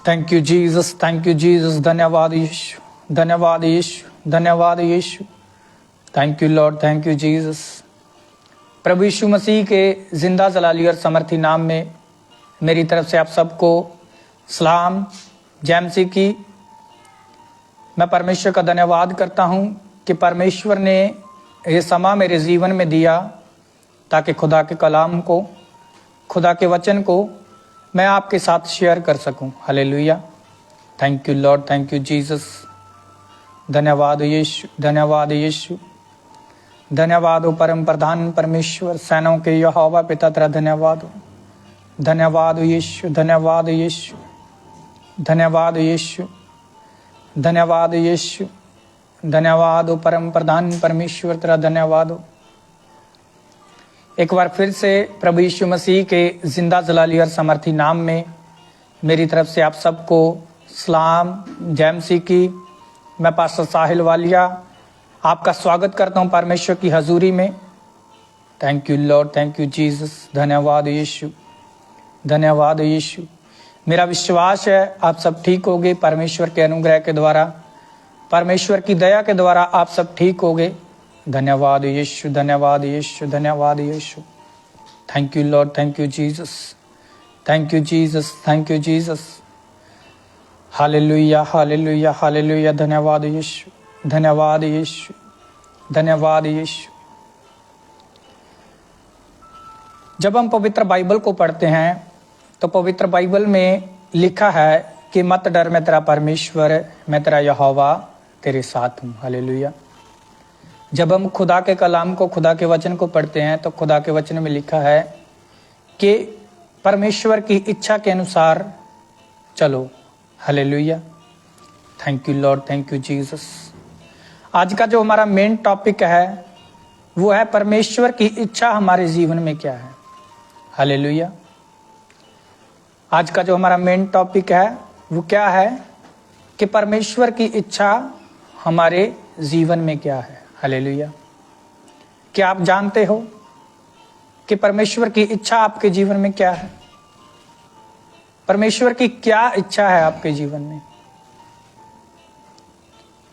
Thank you Jesus, thank you Jesus. धन्यवाद यीशु, धन्यवाद यीशु, धन्यवाद यीशु। Thank you Lord, thank you Jesus. प्रभु यीशु मसीह के जिंदा जलाली और समर्थी नाम में मेरी तरफ से आप सबको सलाम, जय मसीह की। मैं परमेश्वर का धन्यवाद करता हूं कि परमेश्वर ने ये समा मेरे जीवन में दिया ताकि खुदा के कलाम को, खुदा के वचन को मैं आपके साथ शेयर कर सकूं। Hallelujah. Thank you Lord, thank you Jesus. धन्यवाद यीशु, धन्यवाद यीशु। धन्यवाद हो परम प्रधान परमेश्वर, सेनाओं के यहोवा पिता, तेरा धन्यवाद हो। धन्यवाद यीशु, धन्यवाद यीशु, धन्यवाद यीशु, धन्यवाद यीशु। धन्यवाद हो परम प्रधान परमेश्वर, तेरा धन्यवाद हो। एक बार फिर से प्रभु यीशु मसीह के जिंदा जलाली और समर्थी नाम में मेरी तरफ से आप सबको सलाम, जय मसीह की। मैं पास्टर साहिल वालिया आपका स्वागत करता हूं परमेश्वर की हजूरी में। Thank you Lord, thank you Jesus. धन्यवाद यीशु, धन्यवाद यीशु। मेरा विश्वास है आप सब ठीक होगे परमेश्वर के अनुग्रह के द्वारा, परमेश्वर की दया के द्वारा आप सब ठीक होगे। धन्यवाद यीशु, धन्यवाद यीशु, धन्यवाद यीशु। Thank you Lord, thank you Jesus, thank you Jesus, thank you Jesus. Hallelujah, hallelujah, hallelujah. धन्यवाद यीशु, धन्यवाद यीशु, धन्यवाद यीशु। जब हम पवित्र बाइबल को पढ़ते हैं तो पवित्र बाइबल में लिखा है कि मत डर, मैं तेरा परमेश्वर, मैं तेरा यहोवा तेरे साथ हूं। हालेलुया। जब हम खुदा के कलाम को, खुदा के वचन को पढ़ते हैं तो खुदा के वचन में लिखा है कि परमेश्वर की इच्छा के अनुसार चलो। Hallelujah. Thank you Lord, thank you Jesus. आज का जो हमारा मेन टॉपिक है वो है परमेश्वर की इच्छा हमारे जीवन में क्या है। हालेलुया। आज का जो हमारा मेन टॉपिक है वो क्या है कि परमेश्वर की इच्छा हमारे जीवन में क्या है। हालेलुया। क्या आप जानते हो कि परमेश्वर की इच्छा आपके जीवन में क्या है? परमेश्वर की क्या इच्छा है आपके जीवन में?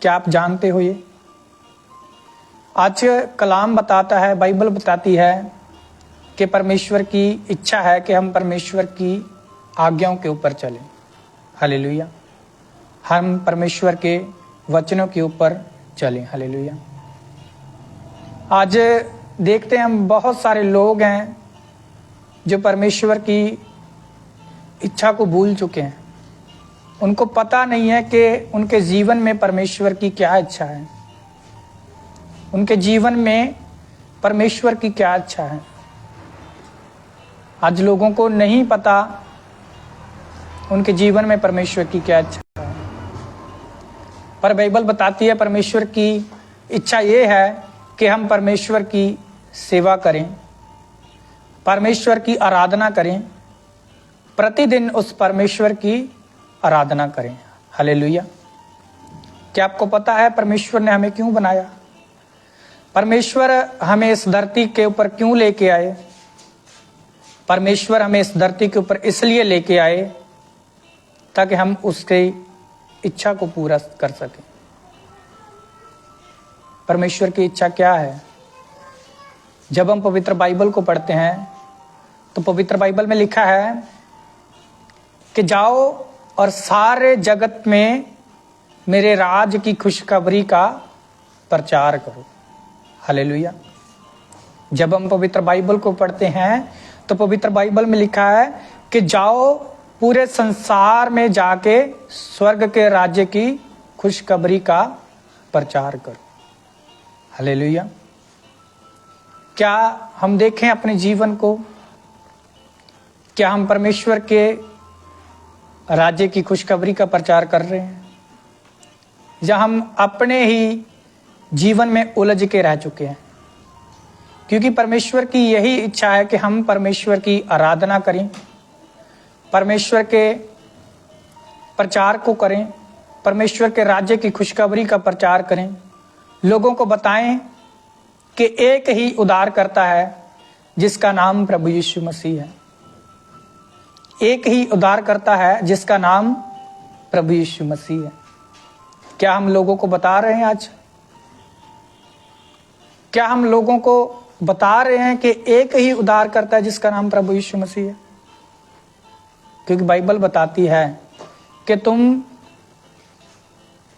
क्या आप जानते हो ये? आज कलाम बताता है, बाइबल बताती है कि परमेश्वर की इच्छा है कि हम परमेश्वर की आज्ञाओं के ऊपर चलें। हालेलुया। हम परमेश्वर के वचनों के ऊपर चलें। हालेलुया। आज देखते हैं हम बहुत सारे लोग हैं जो परमेश्वर की इच्छा को भूल चुके हैं। उनको पता नहीं है कि उनके जीवन में परमेश्वर की क्या इच्छा है, उनके जीवन में परमेश्वर की क्या इच्छा है। आज लोगों को नहीं पता उनके जीवन में परमेश्वर की क्या इच्छा है। पर बाइबल बताती है परमेश्वर की इच्छा ये है कि हम परमेश्वर की सेवा करें, परमेश्वर की आराधना करें, प्रतिदिन उस परमेश्वर की आराधना करें। हालेलुया। क्या आपको पता है परमेश्वर ने हमें क्यों बनाया? परमेश्वर हमें इस धरती के ऊपर क्यों लेके आए? परमेश्वर हमें इस धरती के ऊपर इसलिए लेके आए ताकि हम उसकी इच्छा को पूरा कर सकें। परमेश्वर की इच्छा क्या है? जब हम पवित्र बाइबल को पढ़ते हैं तो पवित्र बाइबल में लिखा है कि जाओ और सारे जगत में मेरे राज की खुशखबरी का प्रचार करो। हालेलुया। जब हम पवित्र बाइबल को पढ़ते हैं तो पवित्र बाइबल में लिखा है कि जाओ पूरे संसार में जाके स्वर्ग के राज्य की खुशखबरी का प्रचार करो। हालेलुया। क्या हम देखें अपने जीवन को, क्या हम परमेश्वर के राज्य की खुशखबरी का प्रचार कर रहे हैं, या हम अपने ही जीवन में उलझ के रह चुके हैं? क्योंकि परमेश्वर की यही इच्छा है कि हम परमेश्वर की आराधना करें, परमेश्वर के प्रचार को करें, परमेश्वर के राज्य की खुशखबरी का प्रचार करें, लोगों को बताएं कि एक ही उद्धार करता है जिसका नाम प्रभु यीशु मसीह है। एक ही उद्धार करता है जिसका नाम प्रभु यीशु मसीह है। क्या हम लोगों को बता रहे हैं आज? क्या हम लोगों को बता रहे हैं कि एक ही उद्धारकर्ता है जिसका नाम प्रभु यीशु मसीह है? क्योंकि बाइबल बताती है कि तुम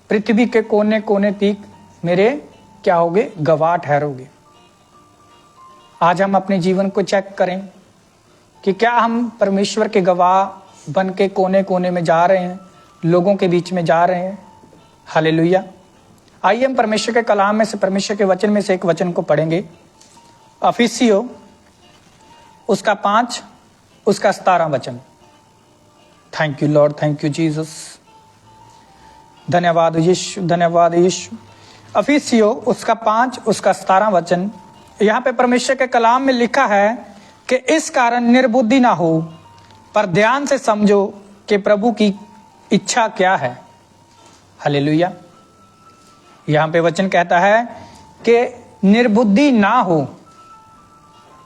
पृथ्वी के कोने कोने तक मेरे क्या होगे? गवाह ठहरोगे। आज हम अपने जीवन को चेक करें कि क्या हम परमेश्वर के गवाह बन के कोने कोने में जा रहे हैं, लोगों के बीच में जा रहे हैं। हालेलुया। आइए हम परमेश्वर के कलाम में से, परमेश्वर के वचन में से एक वचन को पढ़ेंगे। इफिसियों उसका 5 उसका 17 वचन। Thank you Lord, thank you Jesus. धन्यवाद यीशु, धन्यवाद यीशु। इफिसियों उसका 5 उसका 17 वचन। यहाँ पे परमेश्वर के कलाम में लिखा है कि इस कारण निर्बुद्धि ना हो, पर ध्यान से समझो कि प्रभु की इच्छा क्या है। हालेलुया। यहाँ पे वचन कहता है कि निर्बुद्धि ना हो,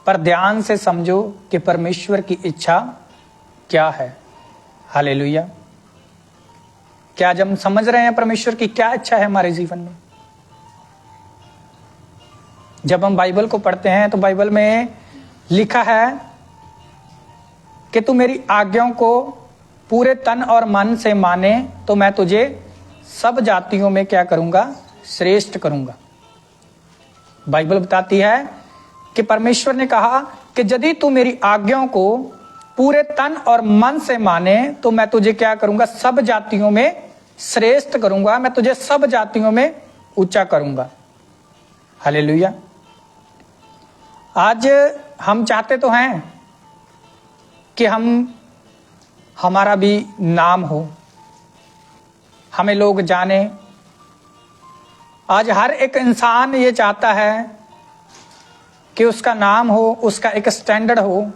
पर ध्यान से समझो कि परमेश्वर की इच्छा क्या है। हालेलुया। क्या आज हम समझ रहे हैं परमेश्वर की क्या इच्छा है हमारे जीवन में? जब हम बाइबल को पढ़ते हैं तो बाइबल में लिखा है कि तू मेरी आज्ञाओं को पूरे तन और मन से माने तो मैं तुझे सब जातियों में क्या करूंगा? श्रेष्ठ करूंगा। बाइबल बताती है कि परमेश्वर ने कहा कि यदि तू मेरी आज्ञाओं को पूरे तन और मन से माने तो मैं तुझे क्या करूंगा? सब जातियों में श्रेष्ठ करूंगा, मैं तुझे सब जातियों में ऊंचा करूंगा। हालेलुया। आज हम चाहते तो हैं कि हमारा भी नाम हो, हमें लोग जाने। आज हर एक इंसान ये चाहता है कि उसका नाम हो, उसका एक स्टैंडर्ड हो,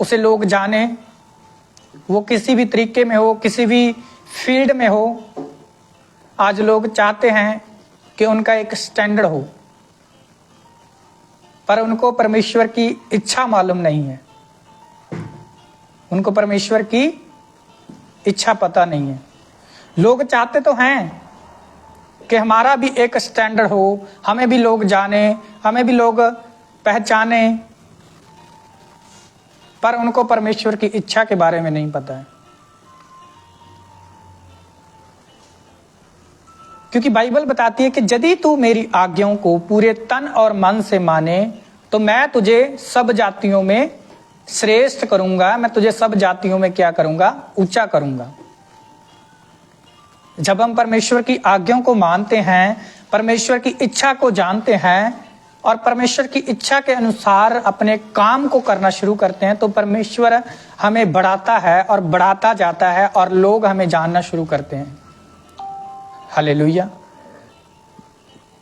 उसे लोग जाने। वो किसी भी तरीके में हो, किसी भी फील्ड में हो, आज लोग चाहते हैं कि उनका एक स्टैंडर्ड हो, पर उनको परमेश्वर की इच्छा मालूम नहीं है। उनको परमेश्वर की इच्छा पता नहीं है। लोग चाहते तो हैं कि हमारा भी एक स्टैंडर्ड हो, हमें भी लोग जाने, हमें भी लोग पहचाने, पर उनको परमेश्वर की इच्छा के बारे में नहीं पता है। क्योंकि बाइबल बताती है कि यदि तू मेरी आज्ञाओं को पूरे तन और मन से माने तो मैं तुझे सब जातियों में श्रेष्ठ करूंगा, मैं तुझे सब जातियों में क्या करूंगा? ऊंचा करूंगा। जब हम परमेश्वर की आज्ञाओं को मानते हैं, परमेश्वर की इच्छा को जानते हैं और परमेश्वर की इच्छा के अनुसार अपने काम को करना शुरू करते हैं, तो परमेश्वर हमें बढ़ाता है और बढ़ाता जाता है और लोग हमें जानना शुरू करते हैं। Hallelujah.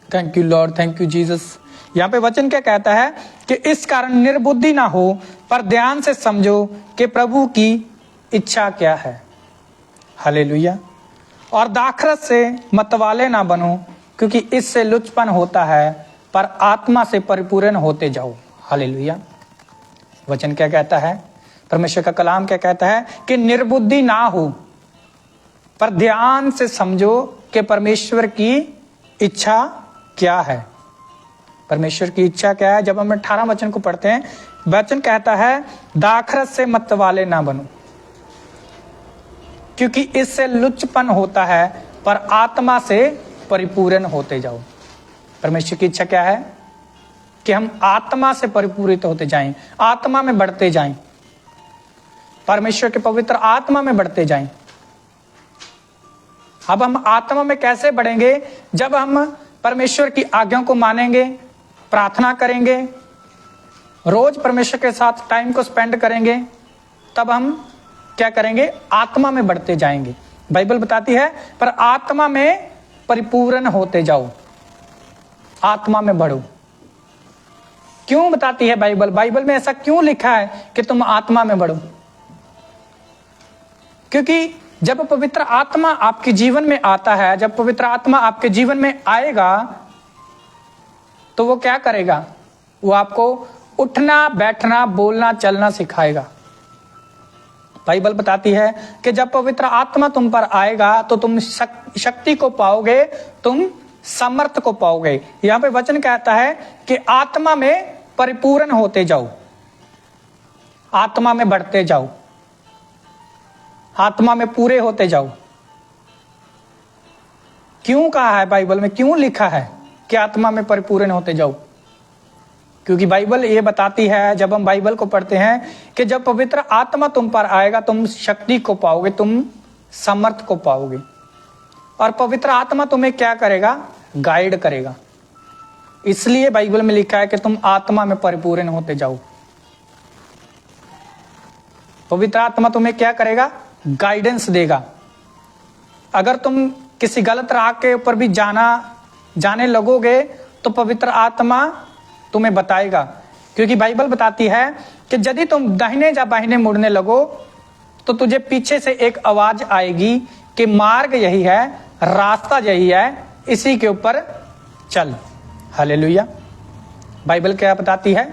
Thank you Lord, thank you Jesus. यहाँ पे वचन क्या कहता है कि इस कारण निर्बुद्धि ना हो, पर ध्यान से समझो कि प्रभु की इच्छा क्या है। हालेलुया। और दाखरस से मतवाले ना बनो, क्योंकि इससे लुचपन होता है, पर आत्मा से परिपूर्ण होते जाओ। हालेलुया। वचन क्या कहता है? परमेश्वर का कलाम क्या कहता है कि निर्बुद्धि ना हो, पर ध्यान से समझो कि परमेश्वर की इच्छा क्या है। परमेश्वर की इच्छा क्या है? जब हम 18 वचन को पढ़ते हैं, वचन कहता है दाखरस से मतवाले ना बनो, क्योंकि इससे लुचपन होता है, पर आत्मा से परिपूर्ण होते जाओ। परमेश्वर की इच्छा क्या है? कि हम आत्मा से परिपूरित होते जाएं, आत्मा में बढ़ते जाएं, परमेश्वर के पवित्र आत्मा में बढ़ते जाएं। अब हम आत्मा में कैसे बढ़ेंगे? जब हम परमेश्वर की आज्ञाओं को मानेंगे, प्रार्थना करेंगे, रोज परमेश्वर के साथ टाइम को स्पेंड करेंगे, तब हम क्या करेंगे? आत्मा में बढ़ते जाएंगे। बाइबल बताती है पर आत्मा में परिपूर्ण होते जाओ, आत्मा में बढ़ो। क्यों बताती है बाइबल? बाइबल में ऐसा क्यों लिखा है कि तुम आत्मा में बढ़ो? क्योंकि जब पवित्र आत्मा आपके जीवन में आता है, जब पवित्र आत्मा आपके जीवन में आएगा, तो वो क्या करेगा? वो आपको उठना, बैठना, बोलना, चलना सिखाएगा। बाइबल बताती है कि जब पवित्र आत्मा तुम पर आएगा तो तुम शक्ति को पाओगे, तुम सामर्थ को पाओगे। यहां पे वचन कहता है कि आत्मा में परिपूर्ण होते जाओ, आत्मा में बढ़ते जाओ, आत्मा में पूरे होते जाओ। क्यों कहा है बाइबल में, क्यों लिखा है कि आत्मा में परिपूर्ण होते जाओ? क्योंकि बाइबल ये बताती है, जब हम बाइबल को पढ़ते हैं, कि जब पवित्र आत्मा तुम पर आएगा तुम शक्ति को पाओगे, तुम समर्थ को पाओगे। और पवित्र आत्मा तुम्हें क्या करेगा? गाइड करेगा। इसलिए बाइबल में लिखा है कि तुम आत्मा में परिपूर्ण होते जाओ। पवित्र आत्मा तुम्हें क्या करेगा? गाइडेंस देगा। अगर तुम किसी गलत राह के ऊपर भी जाने लगोगे तो पवित्र आत्मा तुम्हें बताएगा। क्योंकि बाइबल बताती है कि यदि तुम दाहिने या बाहिने मुड़ने लगो तो तुझे पीछे से एक आवाज आएगी कि मार्ग यही है, रास्ता यही है, इसी के ऊपर चल। हालेलुया। बाइबल क्या बताती है?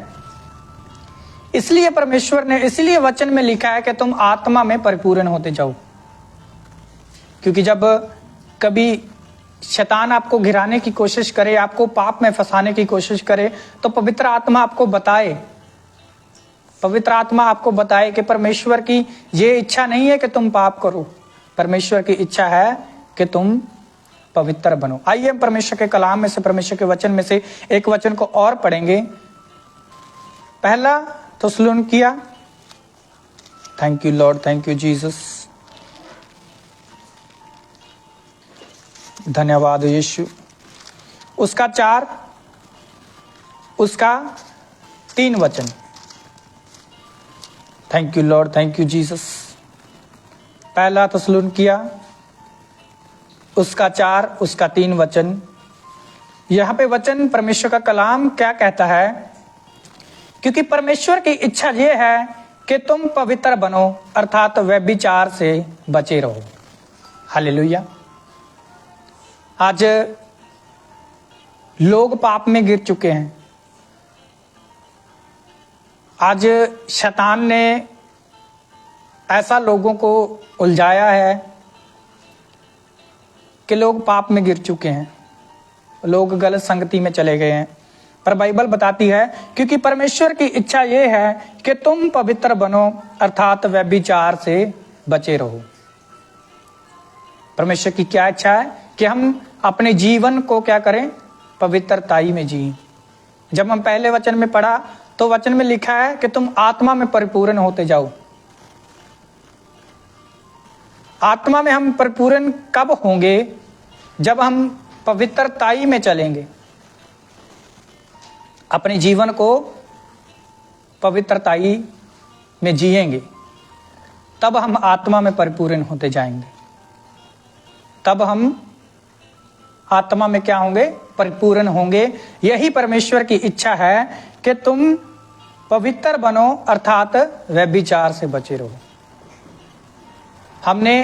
इसलिए परमेश्वर ने, इसलिए वचन में लिखा है कि तुम आत्मा में परिपूर्ण होते जाओ। क्योंकि जब कभी शैतान आपको गिराने की कोशिश करे, आपको पाप में फंसाने की कोशिश करे, तो पवित्र आत्मा आपको बताए, पवित्र आत्मा आपको बताए कि परमेश्वर की ये इच्छा नहीं है कि तुम पाप करो, परमेश्वर की इच्छा है कि तुम पवित्र बनो। आइए हम परमेश्वर के कलाम में से, परमेश्वर के वचन में से एक वचन को और पढ़ेंगे। पहला थिस्सलुनीकिया, thank you Lord, thank you Jesus, धन्यवाद यीशु। उसका 4, उसका 3 वचन। Thank you Lord, thank you Jesus. पहला थिस्सलुनीकिया, उसका 4, उसका 3 वचन। यहां पे वचन, परमेश्वर का कलाम क्या कहता है? क्योंकि परमेश्वर की इच्छा यह है कि तुम पवित्र बनो, अर्थात व्यभिचार से बचे रहो। हालेलुया। आज लोग पाप में गिर चुके हैं। आज शैतान ने ऐसा लोगों को उलझाया है कि लोग पाप में गिर चुके हैं, लोग गलत संगति में चले गए हैं। पर बाइबल बताती है क्योंकि परमेश्वर की इच्छा यह है कि तुम पवित्र बनो, अर्थात व्यभिचार से बचे रहो। परमेश्वर की क्या इच्छा है? कि हम अपने जीवन को क्या करें? पवित्रताई में जिए। जब हम पहले वचन में पढ़ा तो वचन में लिखा है कि तुम आत्मा में परिपूर्ण होते जाओ। आत्मा में हम परिपूर्ण कब होंगे? जब हम पवित्रताई में चलेंगे, अपने जीवन को पवित्रताई में जिएंगे, तब हम आत्मा में परिपूर्ण होते जाएंगे। तब हम आत्मा में क्या होंगे? परिपूर्ण होंगे। यही परमेश्वर की इच्छा है कि तुम पवित्र बनो, अर्थात व्यभिचार से बचे रहो। हमने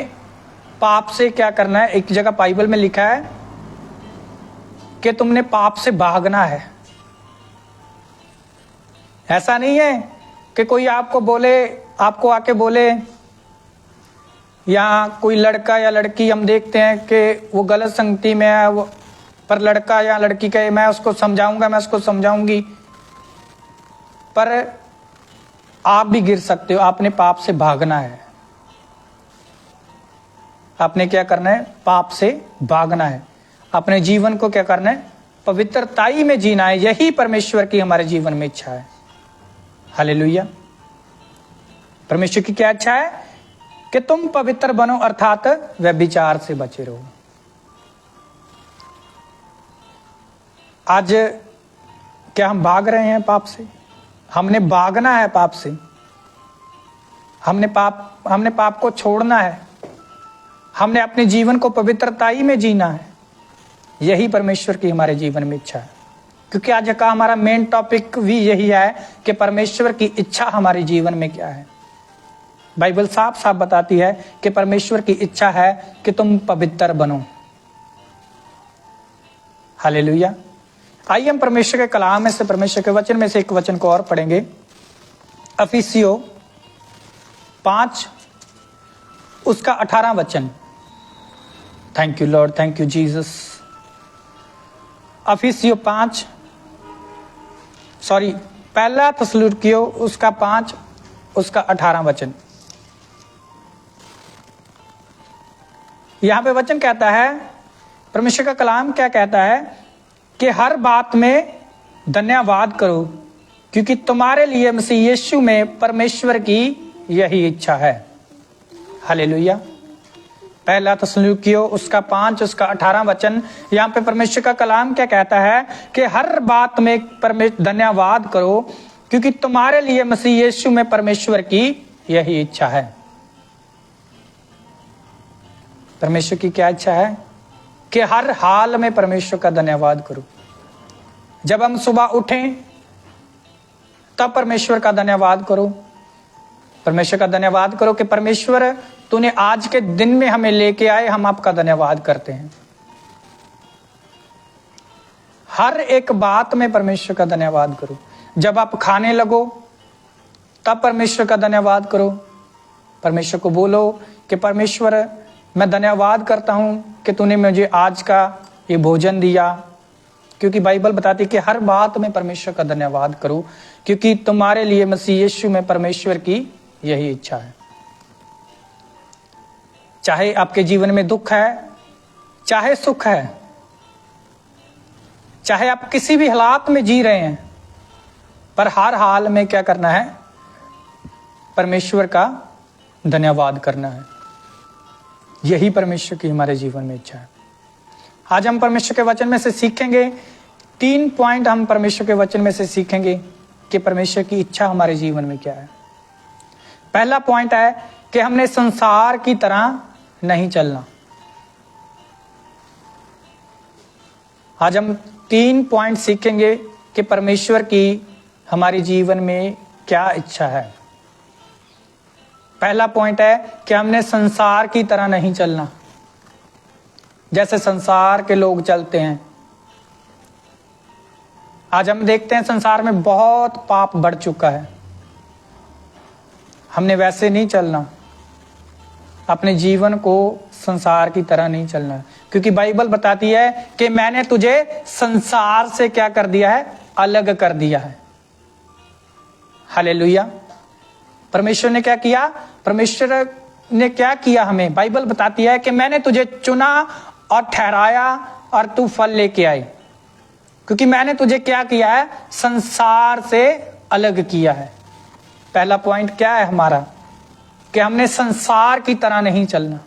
पाप से क्या करना है? एक जगह बाइबल में लिखा है कि तुमने पाप से भागना है। ऐसा नहीं है कि कोई आपको बोले, आपको आके बोले, या कोई लड़का या लड़की, हम देखते हैं कि वो गलत संगति में है, वो पर लड़का या लड़की कहे मैं उसको समझाऊंगा, मैं उसको समझाऊंगी, पर आप भी गिर सकते हो। आपने पाप से भागना है। आपने क्या करना है? पाप से भागना है। अपने जीवन को क्या करना है? पवित्रताई में जीना है। यही परमेश्वर की हमारे जीवन में इच्छा है। हालेलुया। परमेश्वर की क्या इच्छा है? कि तुम पवित्र बनो, अर्थात व्यभिचार से बचे रहो। आज क्या हम भाग रहे हैं पाप से? हमने भागना है पाप से। हमने पाप को छोड़ना है। हमने अपने जीवन को पवित्रताई में जीना है। यही परमेश्वर की हमारे जीवन में इच्छा है। क्योंकि आज का हमारा मेन टॉपिक भी यही है कि परमेश्वर की इच्छा हमारे जीवन में क्या है। बाइबल साफ साफ बताती है कि परमेश्वर की इच्छा है कि तुम पवित्र बनो। हालेलुया। आइए हम परमेश्वर के कलाम में से, परमेश्वर के वचन में से एक वचन को और पढ़ेंगे। इफिसियों 5 उसका 18 वचन। Thank you Lord, thank you Jesus. इफिसियों 5 पहला थिस्सलुनीकियों उसका 5 उसका 18 वचन। यहां पे वचन कहता है, परमेश्वर का कलाम क्या कहता है कि हर बात में धन्यवाद करो, क्योंकि तुम्हारे लिए मसीह यीशु में परमेश्वर की यही इच्छा है। हालेलुया। पहला थिस्सलुनीकियों उसका 5 उसका 18 वचन। यहाँ पे परमेश्वर का कलाम क्या कहता है कि हर बात में धन्यवाद करो, क्योंकि तुम्हारे लिए मसीह यीशु में परमेश्वर की यही इच्छा है। परमेश्वर की क्या इच्छा है? कि हर हाल में परमेश्वर का धन्यवाद करो। जब हम सुबह उठें तब परमेश्वर का धन्यवाद करो। परमेश्वर का धन्यवाद करो कि परमेश्वर तूने आज के दिन में हमें लेके आए, हम आपका धन्यवाद करते हैं। हर एक बात में परमेश्वर का धन्यवाद करो। जब आप खाने लगो तब परमेश्वर का धन्यवाद करो। परमेश्वर को बोलो कि परमेश्वर मैं धन्यवाद करता हूं कि तूने मुझे आज का ये भोजन दिया, क्योंकि बाइबल बताती है कि हर बात में परमेश्वर का धन्यवाद करो, क्योंकि तुम्हारे लिए मसीह यीशु में परमेश्वर की यही इच्छा है। चाहे आपके जीवन में दुख है, चाहे सुख है, चाहे आप किसी भी हालात में जी रहे हैं, पर हर हाल में क्या करना है? परमेश्वर का धन्यवाद करना है। यही परमेश्वर की हमारे जीवन में इच्छा है। आज हम परमेश्वर के वचन में से सीखेंगे 3 पॉइंट। हम परमेश्वर के वचन में से सीखेंगे कि परमेश्वर की इच्छा हमारे जीवन में क्या है। पहला पॉइंट है कि हमने संसार की तरह नहीं चलना। आज हम 3 पॉइंट सीखेंगे कि परमेश्वर की हमारे जीवन में क्या इच्छा है। पहला पॉइंट है कि हमने संसार की तरह नहीं चलना, जैसे संसार के लोग चलते हैं। आज हम देखते हैं संसार में बहुत पाप बढ़ चुका है। हमने वैसे नहीं चलना, अपने जीवन को संसार की तरह नहीं चलना, क्योंकि बाइबल बताती है कि मैंने तुझे संसार से क्या कर दिया है? अलग कर दिया है। हालेलुया। परमेश्वर ने क्या किया? परमेश्वर ने क्या किया हमें? बाइबल बताती है कि मैंने तुझे चुना और ठहराया और तू फल लेके आए, क्योंकि मैंने तुझे क्या किया है? संसार से अलग किया है। पहला पॉइंट क्या है हमारा? कि हमने संसार की तरह नहीं चलना।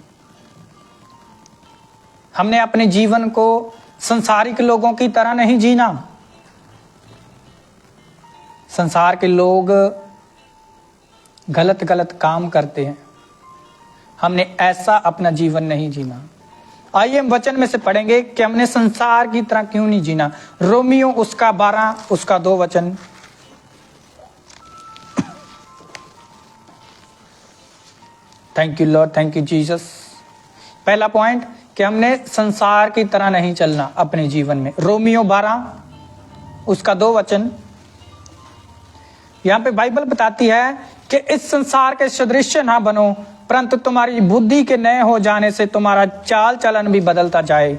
हमने अपने जीवन को संसारिक लोगों की तरह नहीं जीना। संसार के लोग गलत गलत काम करते हैं, हमने ऐसा अपना जीवन नहीं जीना। आइए हम वचन में से पढ़ेंगे कि हमने संसार की तरह क्यों नहीं जीना। रोमियो उसका 12 उसका 2 वचन। Thank you Lord, thank you Jesus. पहला पॉइंट कि हमने संसार की तरह नहीं चलना अपने जीवन में। रोमियो 12 उसका 2 वचन। यहां पे बाइबल बताती है कि इस संसार के सदृश ना बनो, परंतु तुम्हारी बुद्धि के नए हो जाने से तुम्हारा चाल चलन भी बदलता जाए,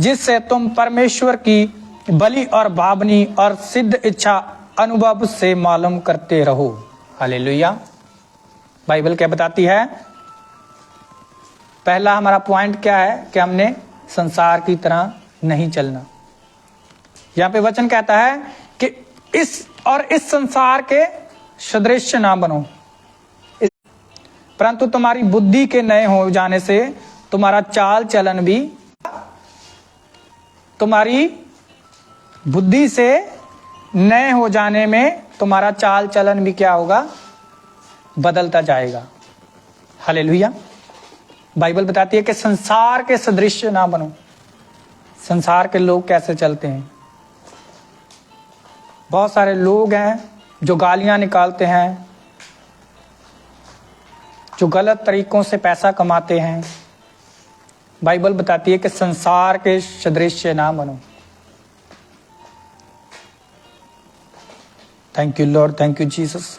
जिससे तुम परमेश्वर की भली और भावनी और सिद्ध इच्छा अनुभव से मालूम करते रहो। हालेलुया। बाइबल क्या बताती है? पहला हमारा पॉइंट क्या है? कि हमने संसार की तरह नहीं चलना। यहां पे वचन कहता है कि इस संसार के सदृश ना बनो, परंतु तुम्हारी बुद्धि के नए हो जाने से तुम्हारा चाल चलन भी, तुम्हारी बुद्धि से नए हो जाने में तुम्हारा चाल चलन भी क्या होगा? बदलता जाएगा। हालेलुया। बाइबल बताती है कि संसार के सदृश ना बनो। संसार के लोग कैसे चलते हैं? बहुत सारे लोग हैं जो गालियां निकालते हैं, जो गलत तरीकों से पैसा कमाते हैं। बाइबल बताती है कि संसार के सदृश ना बनो। Thank you Lord, thank you Jesus.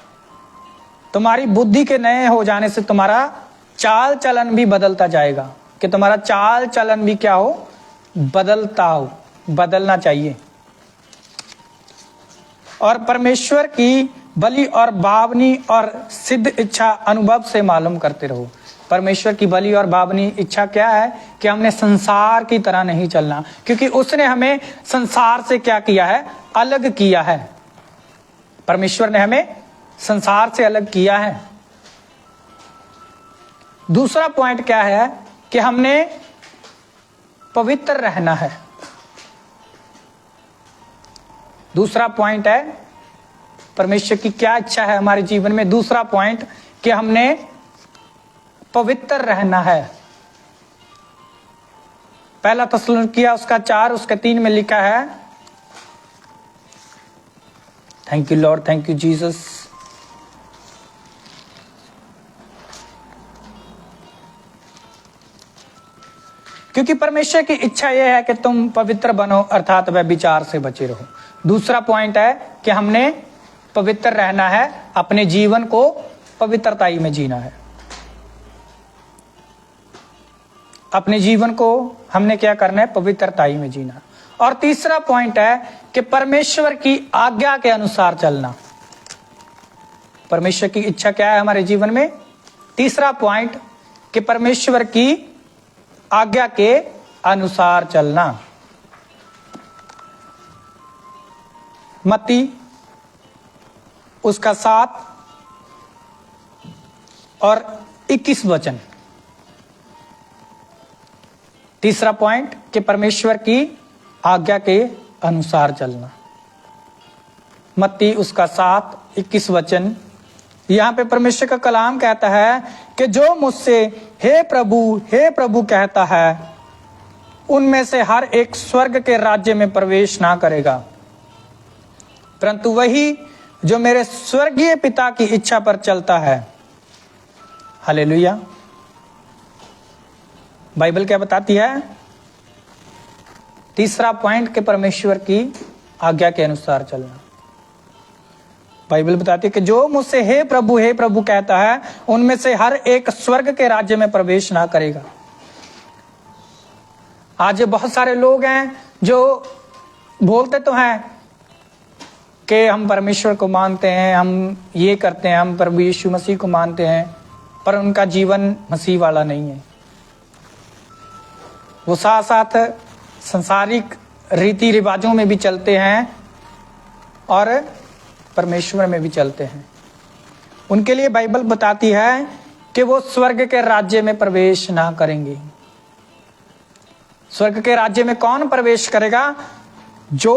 तुम्हारी बुद्धि के नए हो जाने से तुम्हारा चाल चलन भी बदलता जाएगा, कि तुम्हारा चाल चलन भी क्या हो, बदलता हो, बदलना चाहिए। और परमेश्वर की भली और भावनी और सिद्ध इच्छा अनुभव से मालूम करते रहो। परमेश्वर की भली और भावनी इच्छा क्या है, कि हमने संसार की तरह नहीं चलना, क्योंकि उसने हमें संसार से क्या किया है, अलग किया है। परमेश्वर ने हमें संसार से अलग किया है। दूसरा पॉइंट क्या है, कि हमने पवित्र रहना है। दूसरा पॉइंट है परमेश्वर की क्या इच्छा है हमारे जीवन में। दूसरा पॉइंट कि हमने पवित्र रहना है। पहला थिस्सलुनीकियों उसका 4 उसका 3 में लिखा है, thank you Lord, thank you Jesus. क्योंकि परमेश्वर की इच्छा यह है कि तुम पवित्र बनो, अर्थात व्यभिचार से बचे रहो। दूसरा पॉइंट है कि हमने पवित्र रहना है, अपने जीवन को पवित्रताई में जीना है। अपने जीवन को हमने क्या करना है, पवित्रताई में जीना। और तीसरा पॉइंट है कि परमेश्वर की आज्ञा के अनुसार चलना। परमेश्वर की इच्छा क्या है हमारे जीवन में। तीसरा पॉइंट कि परमेश्वर की आज्ञा के अनुसार चलना। मत्ती उसका 7 और 21 वचन। तीसरा पॉइंट कि परमेश्वर की आज्ञा के अनुसार चलना। मत्ती उसका 7, 21 वचन। यहां पे परमेश्वर का कलाम कहता है कि जो मुझसे हे प्रभु कहता है, उनमें से हर एक स्वर्ग के राज्य में प्रवेश ना करेगा, परंतु वही जो मेरे स्वर्गीय पिता की इच्छा पर चलता है। हालेलुया। बाइबल क्या बताती है। तीसरा पॉइंट कि परमेश्वर की आज्ञा के अनुसार चलना। बाइबल बताती है कि जो मुझसे हे प्रभु कहता है, उनमें से हर एक स्वर्ग के राज्य में प्रवेश ना करेगा। आज बहुत सारे लोग हैं जो बोलते तो हैं कि हम परमेश्वर को मानते हैं, हम ये करते हैं, हम प्रभु यीशु मसीह को मानते हैं, पर उनका जीवन मसीह वाला नहीं है। वो साथ साथ संसारिक रीति रिवाजों में भी चलते हैं और परमेश्वर में भी चलते हैं। उनके लिए बाइबल बताती है कि वो स्वर्ग के राज्य में प्रवेश ना करेंगे। स्वर्ग के राज्य में कौन प्रवेश करेगा? जो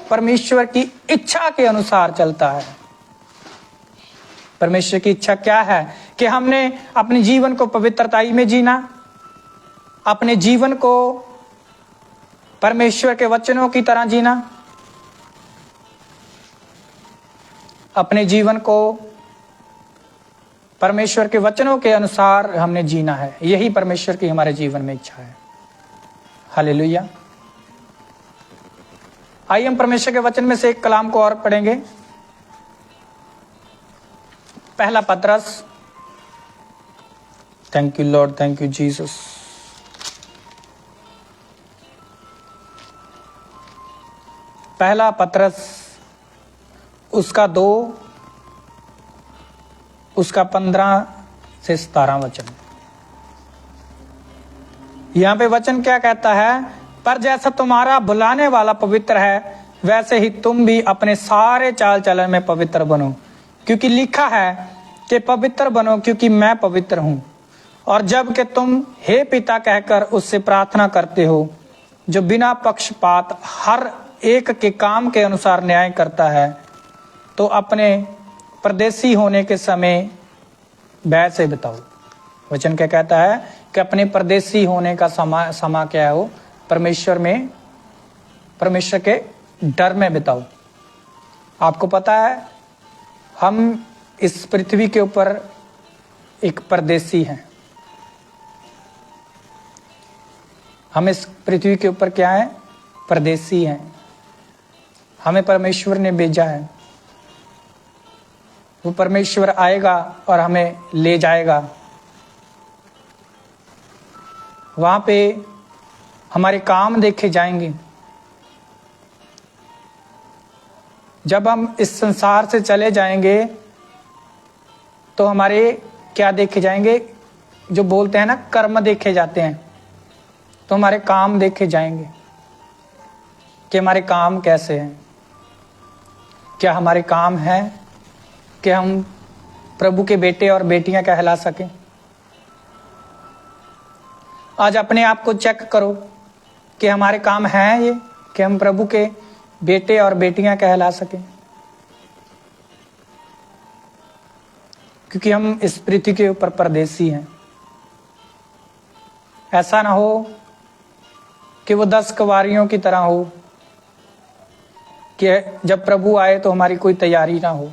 परमेश्वर की इच्छा के अनुसार चलता है। परमेश्वर की इच्छा क्या है कि हमने अपने जीवन को पवित्रताई में जीना, अपने जीवन को परमेश्वर के वचनों की तरह जीना, अपने जीवन को परमेश्वर के वचनों के अनुसार हमने जीना है। यही परमेश्वर की हमारे जीवन में इच्छा है। हालेलुया। आइए हम परमेश्वर के वचन में से एक कलाम को और पढ़ेंगे। पहला पतरस, thank you Lord, thank you Jesus. पहला पतरस उसका 2 उसका 15 से 17 वचन। यहां पे वचन क्या कहता है? पर जैसा तुम्हारा बुलाने वाला पवित्र है, वैसे ही तुम भी अपने सारे चाल चलन में पवित्र बनो, क्योंकि लिखा है कि पवित्र बनो क्योंकि मैं पवित्र हूं। और जब कि तुम हे पिता कहकर उससे प्रार्थना करते हो, जो बिना पक्षपात हर एक के काम के अनुसार न्याय करता है, तो अपने परदेसी होने के समय भय से बिताओ। वचन क्या कहता है कि अपने परदेसी होने का समा क्या हो? परमेश्वर में, परमेश्वर के डर में बिताओ। आपको पता है हम इस पृथ्वी के ऊपर एक परदेसी हैं। हम इस पृथ्वी के ऊपर क्या है? परदेसी हैं। हमें परमेश्वर ने भेजा है। वो परमेश्वर आएगा और हमें ले जाएगा। वहाँ पे हमारे काम देखे जाएंगे। जब हम इस संसार से चले जाएंगे तो हमारे क्या देखे जाएंगे, जो बोलते हैं ना कर्म देखे जाते हैं, तो हमारे काम देखे जाएंगे कि हमारे काम कैसे हैं। क्या हमारे काम हैं कि हम प्रभु के बेटे और बेटियां कहला सकें। आज अपने आप को चेक करो कि हमारे काम हैं ये कि हम प्रभु के बेटे और बेटियां कहला सकें, क्योंकि हम इस पृथ्वी के ऊपर परदेसी हैं। ऐसा ना हो कि वो 10 कवारियों की तरह हो कि जब प्रभु आए तो हमारी कोई तैयारी ना हो,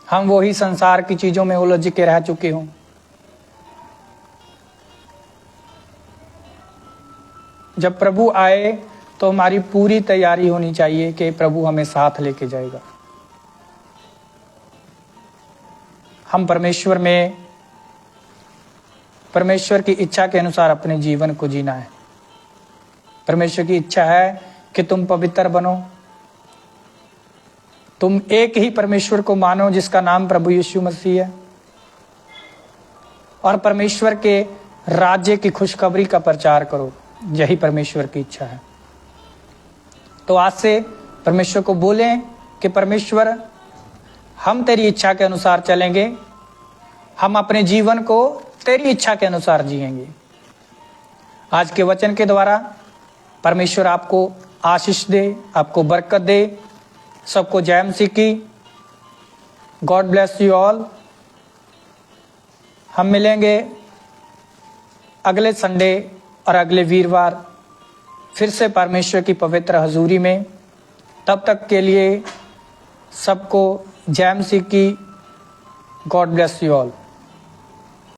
हम वही संसार की चीजों में उलझ के रह चुके हों। जब प्रभु आए तो हमारी पूरी तैयारी होनी चाहिए कि प्रभु हमें साथ लेके जाएगा। हम परमेश्वर में परमेश्वर की इच्छा के अनुसार अपने जीवन को जीना है। परमेश्वर की इच्छा है कि तुम पवित्र बनो, तुम एक ही परमेश्वर को मानो जिसका नाम प्रभु यीशु मसीह है, और परमेश्वर के राज्य की खुशखबरी का प्रचार करो। यही परमेश्वर की इच्छा है। तो आज से परमेश्वर को बोलें कि परमेश्वर, हम तेरी इच्छा के अनुसार चलेंगे, हम अपने जीवन को तेरी इच्छा के अनुसार जिएंगे। आज के वचन के द्वारा परमेश्वर आपको आशीष दे, आपको बरकत दे। सबको जय मसीह की। God bless you all. हम मिलेंगे अगले संडे और अगले वीरवार फिर से परमेश्वर की पवित्र हजूरी में। तब तक के लिए सबको जय मसीह की। God bless you all.